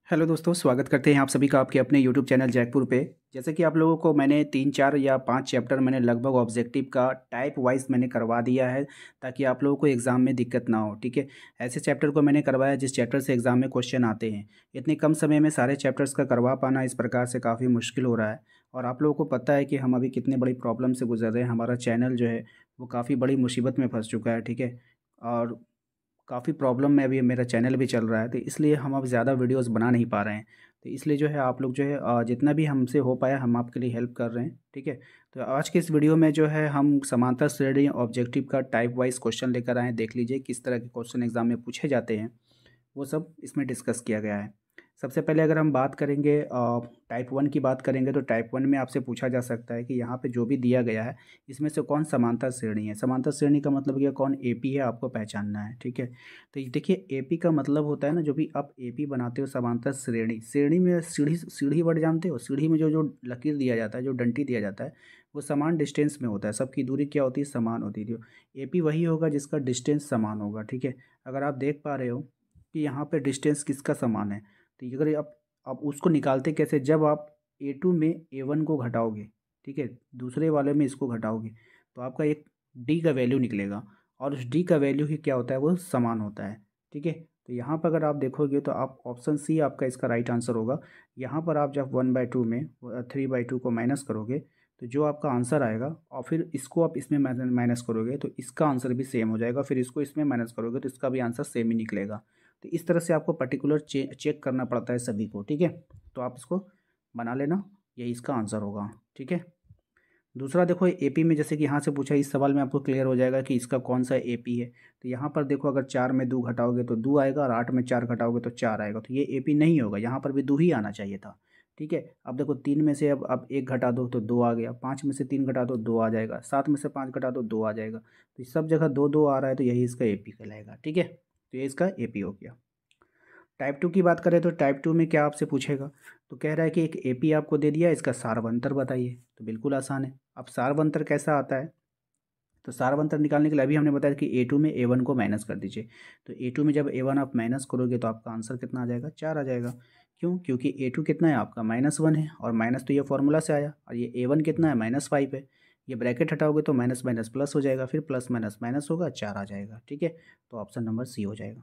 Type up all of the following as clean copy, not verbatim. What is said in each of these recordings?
Hello दोस्तों, स्वागत करते हैं आप सभी का आपके अपने यूट्यूब चैनल जैकपुर पे। जैसे कि आप लोगों को मैंने 3-4 या 5 चैप्टर मैंने लगभग ऑब्जेक्टिव का टाइप वाइज़ मैंने करवा दिया है, ताकि आप लोगों को एग्ज़ाम में दिक्कत ना हो, ठीक है। ऐसे चैप्टर को मैंने करवाया जिस चैप्टर से एग्ज़ाम में क्वेश्चन आते हैं। इतने कम समय में सारे चैप्टर्स का करवा पाना इस प्रकार से काफ़ी मुश्किल हो रहा है। और आप लोगों को पता है कि हम अभी कितनी बड़ी प्रॉब्लम से गुज़र रहे हैं। हमारा चैनल जो है वो काफ़ी बड़ी मुसीबत में फँस चुका है, ठीक है। और काफ़ी प्रॉब्लम में अभी मेरा चैनल भी चल रहा है, तो इसलिए हम अब ज़्यादा वीडियोज़ बना नहीं पा रहे हैं। तो इसलिए जो है आप लोग जो है जितना भी हमसे हो पाया हम आपके लिए हेल्प कर रहे हैं, ठीक है। तो आज के इस वीडियो में जो है हम समांतर श्रेणी ऑब्जेक्टिव का टाइप वाइज़ क्वेश्चन लेकर आए हैं। देख लीजिए किस तरह के क्वेश्चन एग्ज़ाम में पूछे जाते हैं, वो सब इसमें डिस्कस किया गया है। सबसे पहले अगर हम बात करेंगे टाइप 1 की बात करेंगे, तो टाइप 1 में आपसे पूछा जा सकता है कि यहाँ पे जो भी दिया गया है, इसमें से कौन समांतर श्रेणी है। समांतर श्रेणी का मतलब क्या, कौन एपी है आपको पहचानना है, ठीक है। तो ये देखिए एपी का मतलब होता है ना, जो भी आप एपी बनाते हो समांतर श्रेणी, श्रेणी में सीढ़ी सीढ़ी वर्ड जानते हो, सीढ़ी में जो जो लकीर दिया जाता है, जो डंटी दिया जाता है, वो समान डिस्टेंस में होता है। सबकी दूरी क्या होती है, समान होती है। एपी वही होगा जिसका डिस्टेंस समान होगा, ठीक है। अगर आप देख पा रहे हो कि यहाँ पे डिस्टेंस किसका समान है, तो अगर आप उसको निकालते कैसे, जब आप A2 में A1 को घटाओगे, ठीक है, दूसरे वाले में इसको घटाओगे, तो आपका एक D का वैल्यू निकलेगा। और उस D का वैल्यू ही क्या होता है, वो समान होता है, ठीक है। तो यहाँ पर अगर आप देखोगे तो आप ऑप्शन सी आपका इसका राइट आंसर होगा। यहाँ पर आप जब 1/2 में 3/2 को माइनस करोगे, तो जो आपका आंसर आएगा, और फिर इसको आप इसमें माइनस करोगे तो इसका आंसर भी सेम हो जाएगा, फिर इसको इसमें माइनस करोगे तो इसका भी आंसर सेम ही निकलेगा। तो इस तरह से आपको पर्टिकुलर चेक करना पड़ता है सभी को, ठीक है। तो आप इसको बना लेना, यही इसका आंसर होगा, ठीक है। दूसरा देखो एपी में, जैसे कि यहाँ से पूछा, इस सवाल में आपको क्लियर हो जाएगा कि इसका कौन सा एपी है। तो यहाँ पर देखो, अगर 4 में 2 घटाओगे तो 2 आएगा, और 8 में 4 घटाओगे तो 4 आएगा। तो ये एपी नहीं होगा, यहाँ पर भी 2 ही आना चाहिए था, ठीक है। अब देखो 3 में से अब 1 घटा दो तो 2 आ गया, 5 में से 3 घटा दो 2 आ जाएगा, 7 में से 5 घटा दो 2 आ जाएगा। तो इस सब जगह 2 2 आ रहा है, तो यही इसका एपी कहलाएगा, ठीक है। तो ये इसका एपी हो गया। टाइप 2 की बात करें तो टाइप 2 में क्या आपसे पूछेगा, तो कह रहा है कि एक एपी आपको दे दिया, इसका सारवंतर बताइए। तो बिल्कुल आसान है। अब सारवंतर कैसा आता है, तो सारवंतर निकालने के लिए अभी हमने बताया कि A2 में A1 को माइनस कर दीजिए। तो A2 में जब A1 आप माइनस करोगे तो आपका आंसर कितना आ जाएगा, 4 आ जाएगा। क्यों, क्योंकि A2 कितना है आपका -1 है, और माइनस तो ये फॉर्मूला से आया, और ये A1 कितना है -5 है। ये ब्रैकेट हटाओगे तो माइनस माइनस प्लस हो जाएगा, फिर प्लस माइनस माइनस होगा, 4 आ जाएगा, ठीक है। तो ऑप्शन नंबर सी हो जाएगा।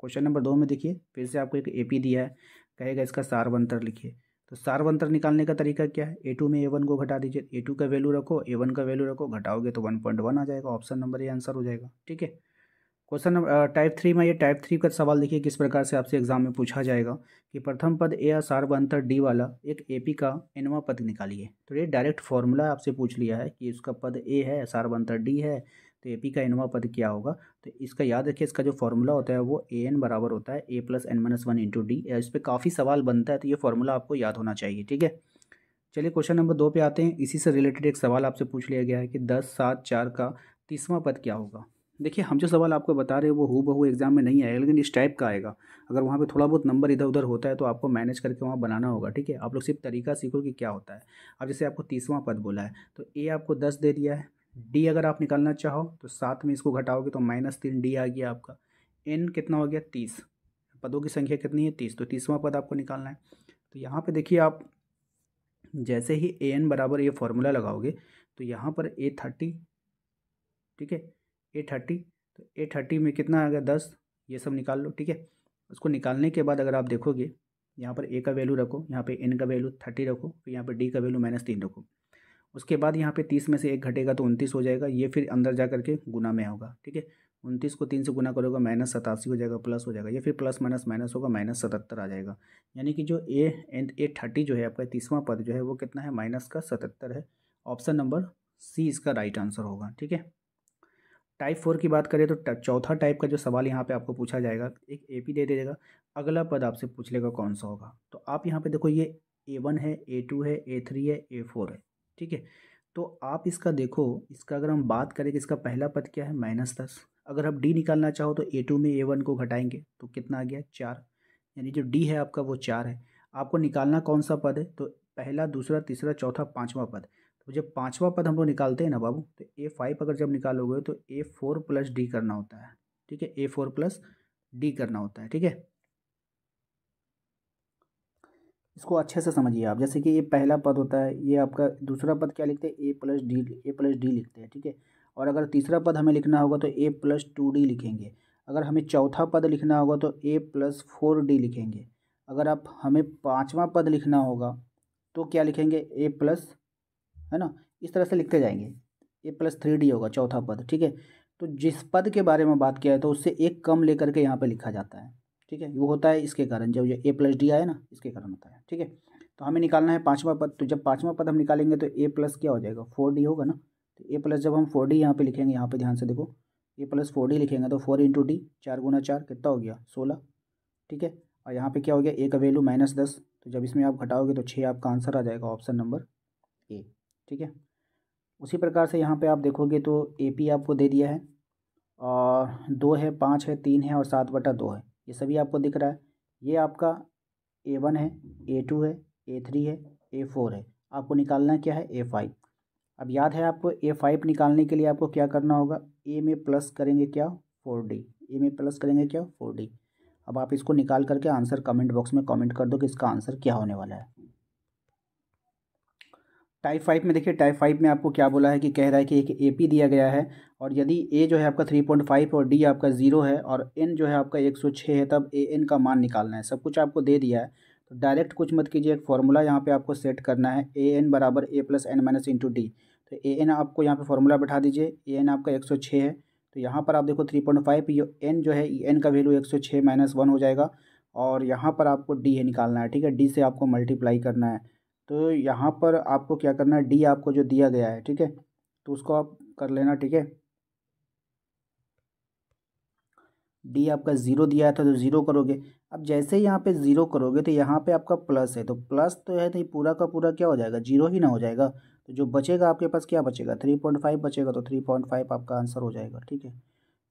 क्वेश्चन नंबर 2 में देखिए, फिर से आपको एक एपी दिया है, कहेगा इसका सारवंतर लिखिए। तो सारवंतर निकालने का तरीका क्या है, A2 में A1 को घटा दीजिए, A2 का वैल्यू रखो, A1 का वैल्यू रखो, घटाओगे तो 1.1 आ जाएगा। ऑप्शन नंबर ये आंसर हो जाएगा, ठीक है। क्वेश्चन नंबर टाइप 3 में, ये टाइप 3 का सवाल देखिए किस प्रकार से आपसे एग्जाम में पूछा जाएगा कि प्रथम पद ए या सारवंतर डी वाला एक एपी का nवां पद निकालिए। तो ये डायरेक्ट फॉर्मूला आपसे पूछ लिया है कि इसका पद ए है, सारवंतर डी है, तो एपी का nवां पद क्या होगा। तो इसका याद रखिए, इसका जो फॉर्मूला होता है वो ए एन बराबर होता है A plus N minus one into D. इस पर काफ़ी सवाल बनता है, तो ये फॉर्मूला आपको याद होना चाहिए, ठीक है। चलिए क्वेश्चन नंबर 2 पे आते हैं। इसी से रिलेटेड एक सवाल आपसे पूछ लिया गया है कि 10 7 4 का 30वां पद क्या होगा। देखिए हम जो सवाल आपको बता रहे हैं वो हूबहू एग्जाम में नहीं आएगा, लेकिन इस टाइप का आएगा। अगर वहाँ पे थोड़ा बहुत नंबर इधर उधर होता है तो आपको मैनेज करके वहाँ बनाना होगा, ठीक है। आप लोग सिर्फ तरीका सीखो कि क्या होता है। अब जैसे आपको 30वां पद बोला है, तो ए आपको 10 दे दिया है, डी अगर आप निकालना चाहो तो 7 में इसको घटाओगे तो -3 डी आ गया आपका। एन कितना हो गया, 30। पदों की संख्या कितनी है, 30। तो 30वां पद आपको निकालना है। तो यहाँ पे देखिए, आप जैसे ही ए एन बराबर ये फॉर्मूला लगाओगे, तो यहाँ पर A30, ठीक है, A30। तो A30 में कितना आ गया, 10। ये सब निकाल लो, ठीक है। उसको निकालने के बाद अगर आप देखोगे, यहाँ पर ए का वैल्यू रखो, यहाँ पे एन का वैल्यू 30 रखो, फिर यहाँ पे डी का वैल्यू -3 रखो। उसके बाद यहाँ पे 30 में से 1 घटेगा तो 29 हो जाएगा। ये फिर अंदर जा करके गुना में होगा, ठीक है। 29 को 3 से गुना करोगे -87 हो जाएगा, प्लस हो जाएगा। ये फिर प्लस माइनस माइनस होगा, -77 आ जाएगा। यानी कि जो A30 जो है आपका 30वां पद जो है वो कितना है, -77 है। ऑप्शन नंबर सी इसका राइट आंसर होगा, ठीक है। टाइप 4 की बात करें तो चौथा टाइप का जो सवाल यहाँ पे आपको पूछा जाएगा, एक एपी दे देगा, अगला पद आपसे पूछ लेगा कौन सा होगा। तो आप यहाँ पे देखो, ये A1 है, A2 है, A3 है, A4 है, ठीक है। तो आप इसका देखो, इसका अगर हम बात करें कि इसका पहला पद क्या है, -10। अगर आप डी निकालना चाहो तो A2 में A1 को घटाएंगे तो कितना आ गया, 4। यानी जो डी है आपका वो 4 है। आपको निकालना कौन सा पद है, तो पहला, दूसरा, तीसरा, चौथा, पाँचवा पद। तो जब पांचवा पद हम लोग निकालते हैं ना बाबू, तो A5 अगर जब निकालोगे तो A4 प्लस डी करना होता है, ठीक है। A4 प्लस डी करना होता है, ठीक है। इसको अच्छे से समझिए आप। जैसे कि ये पहला पद होता है, ये आपका दूसरा पद क्या लिखते हैं, ए प्लस डी लिखते हैं, ठीक है। और अगर तीसरा पद हमें लिखना होगा तो ए प्लस टू डी लिखेंगे। अगर हमें चौथा पद लिखना होगा तो ए प्लस फोर डी लिखेंगे। अगर आप हमें पाँचवा पद लिखना होगा तो क्या लिखेंगे, ए प्लस, है ना, इस तरह से लिखते जाएंगे। ए प्लस थ्री डी होगा चौथा पद, ठीक है। तो जिस पद के बारे में बात किया है तो उससे एक कम लेकर के यहाँ पे लिखा जाता है, ठीक है। वो होता है इसके कारण, जब ये ए प्लस डी आए ना, इसके कारण होता है, ठीक है। तो हमें निकालना है पाँचवा पद। तो जब पाँचवा पद हम निकालेंगे तो ए प्लस क्या हो जाएगा, फोर डी होगा ना। तो ए प्लस जब हम फोर डी यहाँ पे लिखेंगे, यहाँ पे ध्यान से देखो, ए प्लस फोर डी लिखेंगे तो फोर इंटू डी, चार गुना चार कितना हो गया, 16, ठीक है। और यहाँ पे क्या हो गया, ए का वैल्यू -10। तो जब इसमें आप घटाओगे तो 6 आपका आंसर आ जाएगा, ऑप्शन नंबर ए, ठीक है। उसी प्रकार से यहाँ पे आप देखोगे तो ए पी आपको दे दिया है, और 2 है, 5 है, 3 है और 7/2 है, ये सभी आपको दिख रहा है। ये आपका A1 है, A2 है, A3 है, A4 है। आपको निकालना क्या है, A5। अब याद है आपको, A5 निकालने के लिए आपको क्या करना होगा, ए में प्लस करेंगे क्या, 4D, ए में प्लस करेंगे क्या, 4D। अब आप इसको निकाल करके आंसर कमेंट बॉक्स में कमेंट कर दो कि इसका आंसर क्या होने वाला है। टाइप 5 में देखिए, टाइप 5 में आपको क्या बोला है कि कह रहा है कि एक ए पी दिया गया है, और यदि ए जो है आपका 3.5 और डी आपका 0 है और एन जो है आपका 106 है, तब ए एन का मान निकालना है। सब कुछ आपको दे दिया है, तो डायरेक्ट कुछ मत कीजिए, एक फॉर्मूला यहाँ पे आपको सेट करना है, ए एन बराबर A plus N minus into D. तो ए एन आपको यहाँ पे फॉर्मूला बैठा दीजिए, ए एन आपका 106 है, तो यहाँ पर आप देखो 3.5, एन जो है एन का वैल्यू 106 -1 हो जाएगा, और यहाँ पर आपको डी है निकालना है, ठीक है। डी से आपको मल्टीप्लाई करना है। तो यहाँ पर आपको क्या करना है, डी आपको जो दिया गया है, ठीक है, तो उसको आप कर लेना, ठीक है। डी आपका ज़ीरो दिया था तो ज़ीरो करोगे। अब जैसे ही यहाँ पे ज़ीरो करोगे तो यहाँ पे आपका प्लस है, तो प्लस तो है, तो ये पूरा का पूरा क्या हो जाएगा, जीरो ही ना हो जाएगा। तो जो बचेगा आपके पास क्या बचेगा, 3.5 बचेगा, तो 3.5 आपका आंसर हो जाएगा, ठीक है।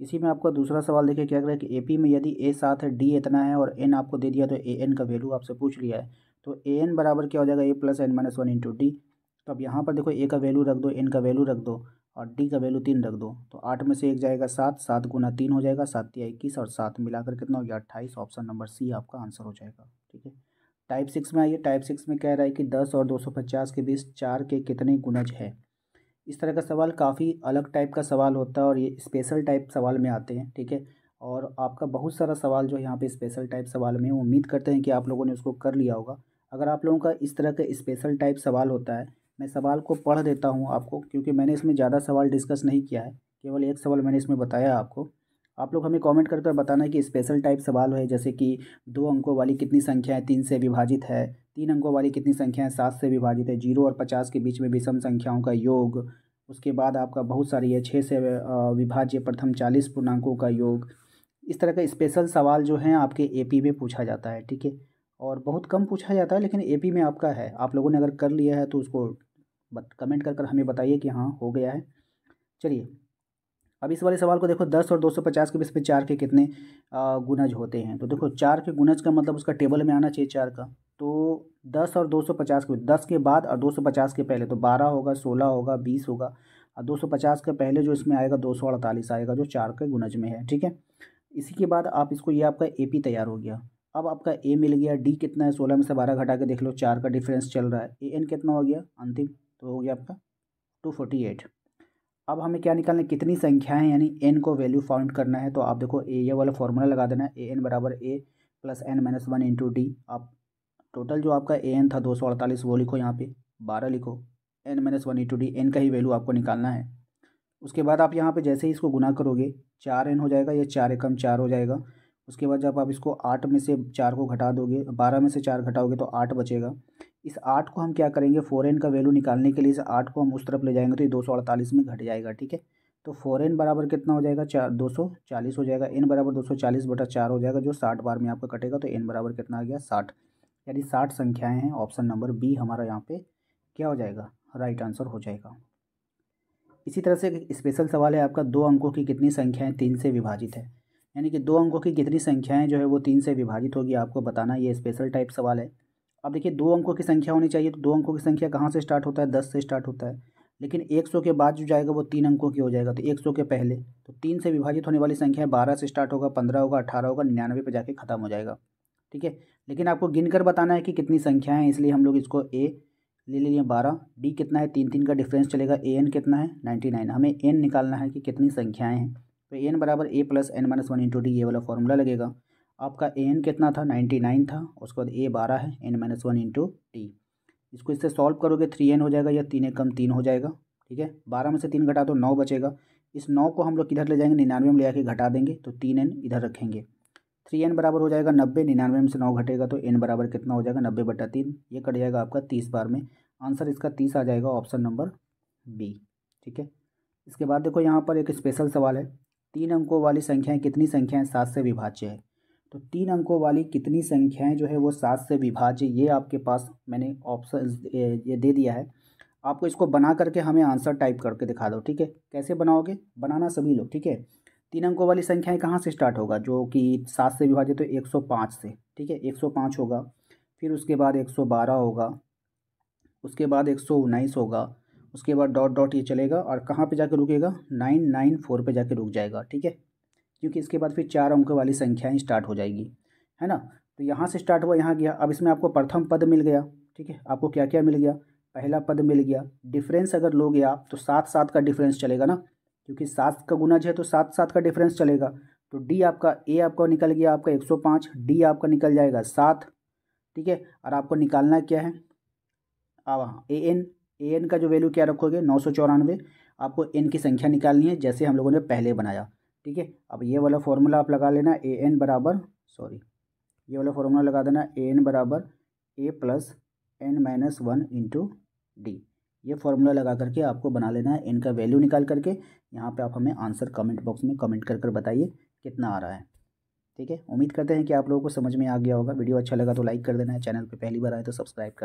इसी में आपका दूसरा सवाल देखिए क्या कर रहा है कि एपी में यदि ए 7 है, डी इतना है और एन आपको दे दिया, तो ए एन का वैल्यू आपसे पूछ लिया है। तो ए एन बराबर क्या हो जाएगा, A plus N minus one into D. तो अब यहाँ पर देखो, ए का वैल्यू रख दो, एन का वैल्यू रख दो, और डी का वैल्यू 3 रख दो। तो 8 में से एक जाएगा 7, 7 गुना 3 हो जाएगा, 7 या 21, और 7 मिलाकर कितना हो गया, 28। ऑप्शन नंबर सी आपका आंसर हो जाएगा, ठीक है। टाइप 6 में आइए। टाइप 6 में कह रहा है कि 10 और 250 के बीच 4 के कितने गुणज है। इस तरह का सवाल काफ़ी अलग टाइप का सवाल होता है, और ये स्पेशल टाइप सवाल में आते हैं, ठीक है। और आपका बहुत सारा सवाल जो यहाँ पे स्पेशल टाइप सवाल में, उम्मीद करते हैं कि आप लोगों ने उसको कर लिया होगा। अगर आप लोगों का इस तरह का स्पेशल टाइप सवाल होता है, मैं सवाल को पढ़ देता हूँ आपको, क्योंकि मैंने इसमें ज़्यादा सवाल डिस्कस नहीं किया है, केवल एक सवाल मैंने इसमें बताया आपको। आप लोग हमें कमेंट कर बताना है कि स्पेशल टाइप सवाल है, जैसे कि 2 अंकों वाली कितनी संख्याएँ 3 से विभाजित है, 3 अंकों वाली कितनी संख्याएँ 7 से विभाजित है, 0 और 50 के बीच में विषम संख्याओं का योग। उसके बाद आपका बहुत सारी है, 6 से विभाज्य प्रथम 40 पूर्णांकों का योग। इस तरह का स्पेशल सवाल जो है आपके एपी में पूछा जाता है, ठीक है। और बहुत कम पूछा जाता है, लेकिन एपी में आपका है। आप लोगों ने अगर कर लिया है तो उसको कमेंट कर हमें बताइए कि हाँ हो गया है। चलिए, अब इस वाले सवाल को देखो, 10 और 250 के बीच में 4 के कितने गुणज होते हैं। तो देखो, 4 के गुणज का मतलब उसका टेबल में आना चाहिए 4 का। तो 10 और 250 के, 10 के बाद और 250 के पहले, तो 12 होगा, 16 होगा, 20 होगा, और 250 के पहले जो इसमें आएगा 248 आएगा, जो 4 के गुणज में है, ठीक है। इसी के बाद आप इसको, ये आपका एपी तैयार हो गया। अब आपका ए मिल गया, डी कितना है, 16 में से 12 घटा के देख लो, 4 का डिफरेंस चल रहा है, ए एन कितना हो गया अंतिम, तो हो गया आपका 248। अब हमें क्या निकालना है, कितनी संख्याएं, यानी एन को वैल्यू फाउंड करना है। तो आप देखो, ये वाला फॉर्मूला लगा देना है, ए एन बराबर A plus N minus one into D. आप टोटल जो आपका ए एन था 248, वो लिखो यहाँ पे, 12 लिखो, N minus one into D, N का ही वैल्यू आपको निकालना है। उसके बाद आप यहाँ पे जैसे ही इसको गुना करोगे, 4 एन हो जाएगा, ये 4 एकम 4 हो जाएगा। उसके बाद जब आप इसको 8 में से 4 को घटा दोगे, 12 में से 4 घटाओगे तो 8 बचेगा। इस 8 को हम क्या करेंगे, 4n का वैल्यू निकालने के लिए इस 8 को हम उस तरफ ले जाएंगे तो ये 248 में घट जाएगा, ठीक है। तो 4n बराबर कितना हो जाएगा, 240 हो जाएगा। n बराबर 240/4 हो जाएगा, जो 60 बार में आपका कटेगा, तो n बराबर कितना आ गया, 60। यानी 60 संख्याएँ हैं। ऑप्शन नंबर बी हमारा यहाँ पे क्या हो जाएगा, राइट आंसर हो जाएगा। इसी तरह से एक स्पेशल सवाल है आपका, 2 अंकों की कितनी संख्याएँ 3 से विभाजित है। यानी कि 2 अंकों की कितनी संख्याएँ जो है वो 3 से विभाजित होगी, आपको बताना। ये स्पेशल टाइप सवाल है। अब देखिए, 2 अंकों की संख्या होनी चाहिए, तो 2 अंकों की संख्या कहाँ से स्टार्ट होता है, 10 से स्टार्ट होता है। लेकिन 100 के बाद जो जाएगा वो 3 अंकों की हो जाएगा। तो 100 के पहले, तो 3 से विभाजित होने वाली संख्या 12 से स्टार्ट होगा, 15 होगा, 18 होगा, 99 पे जाके ख़त्म हो जाएगा, ठीक है। लेकिन आपको गिन कर बताना है कि कितनी संख्याएं हैं, इसलिए हम लोग इसको ए ले लिए 12, डी कितना है 3 3 का डिफरेंस चलेगा, ए एन कितना है 99। हमें एन निकालना है कि कितनी संख्याएं हैं, तो एन बराबर A plus N minus one into D, ये वाला फॉर्मूला लगेगा। आपका ए एन कितना था 99 था, उसके बाद ए 12 है, N minus one into D. इसको इससे सॉल्व करोगे 3n हो जाएगा या 3 एकम 3 हो जाएगा, ठीक है। 12 में से 3 घटा दो 9 बचेगा। इस 9 को हम लोग किधर ले जाएंगे 99 में ले आके घटा देंगे, तो 3n इधर रखेंगे। 3n बराबर हो जाएगा 90, 99 में से 9 घटेगा तो n बराबर कितना हो जाएगा 90/3, ये कट जाएगा आपका 30 बार में। आंसर इसका 30 आ जाएगा, ऑप्शन नंबर बी, ठीक है। इसके बाद देखो यहाँ पर एक स्पेशल सवाल है, 3 अंकों वाली संख्याएँ कितनी संख्याएँ 7 से विभाज्य है। तो 3 अंकों वाली कितनी संख्याएं जो है वो 7 से विभाज्य, ये आपके पास मैंने ऑप्शन ये दे दिया है। आपको इसको बना करके हमें आंसर टाइप करके दिखा दो, ठीक है। कैसे बनाओगे, बनाना सभी लोग, ठीक है। 3 अंकों वाली संख्याएं कहाँ से स्टार्ट होगा, जो कि 7 से विभाज्य, तो 105 से, ठीक है। 105 होगा, फिर उसके बाद 112 होगा, उसके बाद 119 होगा, उसके बाद डॉट डॉट ये चलेगा और कहाँ पे जाके रुकेगा 994 पे जाके रुक जाएगा, ठीक है। क्योंकि इसके बाद फिर 4 अंक वाली संख्याएं स्टार्ट हो जाएगी, है ना। तो यहाँ से स्टार्ट हुआ, यहाँ गया। अब इसमें आपको प्रथम पद मिल गया, ठीक है। आपको क्या क्या मिल गया, पहला पद मिल गया। डिफरेंस अगर लोगे आप तो 7 7 का डिफरेंस चलेगा ना, क्योंकि 7 का गुणज है तो 7 7 का डिफरेंस चलेगा। तो डी आपका, ए आपका निकल गया आपका 105, डी आपका निकल जाएगा 7, ठीक है। और आपको निकालना क्या है, अब ए एन का जो वैल्यू क्या रखोगे 994। आपको एन की संख्या निकालनी है जैसे हम लोगों ने पहले बनाया, ठीक है। अब ये वाला फॉर्मूला आप लगा लेना, ए एन बराबर, सॉरी, ये वाला फॉर्मूला लगा देना, ए एन बराबर A plus N minus one into D. ये फॉर्मूला लगा करके आपको बना लेना है, एन का वैल्यू निकाल करके। यहाँ पे आप हमें आंसर कमेंट बॉक्स में कमेंट कर बताइए कितना आ रहा है, ठीक है। उम्मीद करते हैं कि आप लोगों को समझ में आ गया होगा। वीडियो अच्छा लगा तो लाइक कर देना है, चैनल पे पहली बार आए तो सब्सक्राइब कर